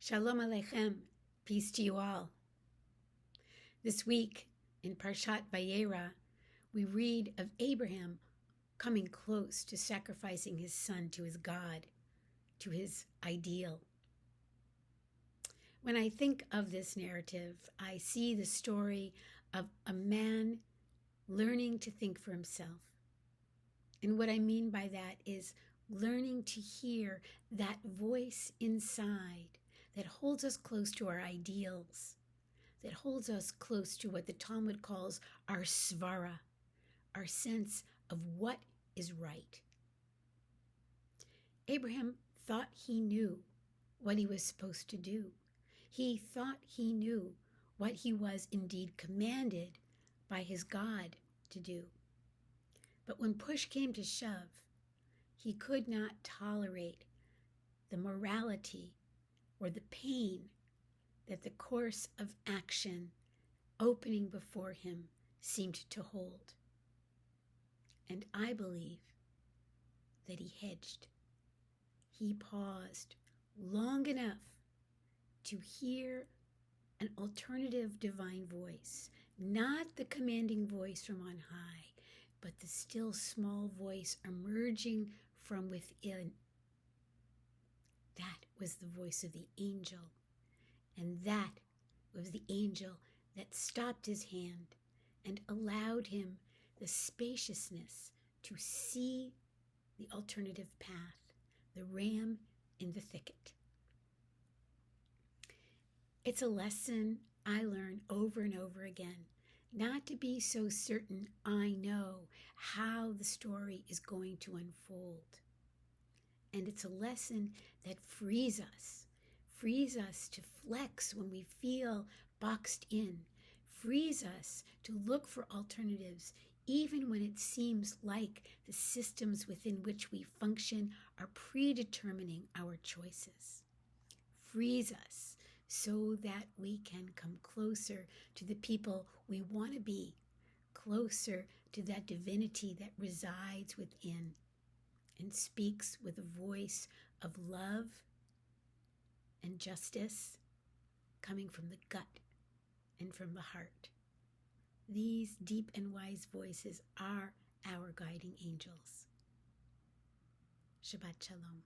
Shalom Aleichem, peace to you all. This week in Parshat Vayera, we read of Abraham coming close to sacrificing his son to his God, to his ideal. When I think of this narrative, I see the story of a man learning to think for himself. And what I mean by that is learning to hear that voice inside that holds us close to our ideals, that holds us close to what the Talmud calls our svara, our sense of what is right. Abraham thought he knew what he was supposed to do. He thought he knew what he was indeed commanded by his God to do. But when push came to shove, he could not tolerate the morality or the pain that the course of action opening before him seemed to hold. And I believe that he hedged. He paused long enough to hear an alternative divine voice, not the commanding voice from on high, but the still small voice emerging from within. That was the voice of the angel, and that was the angel that stopped his hand and allowed him the spaciousness to see the alternative path, the ram in the thicket. It's a lesson I learn over and over again, not to be so certain I know how the story is going to unfold. And it's a lesson that frees us to flex when we feel boxed in, frees us to look for alternatives even when it seems like the systems within which we function are predetermining our choices, frees us so that we can come closer to the people we want to be, closer to that divinity that resides within and speaks with a voice of love and justice coming from the gut and from the heart. These deep and wise voices are our guiding angels. Shabbat Shalom.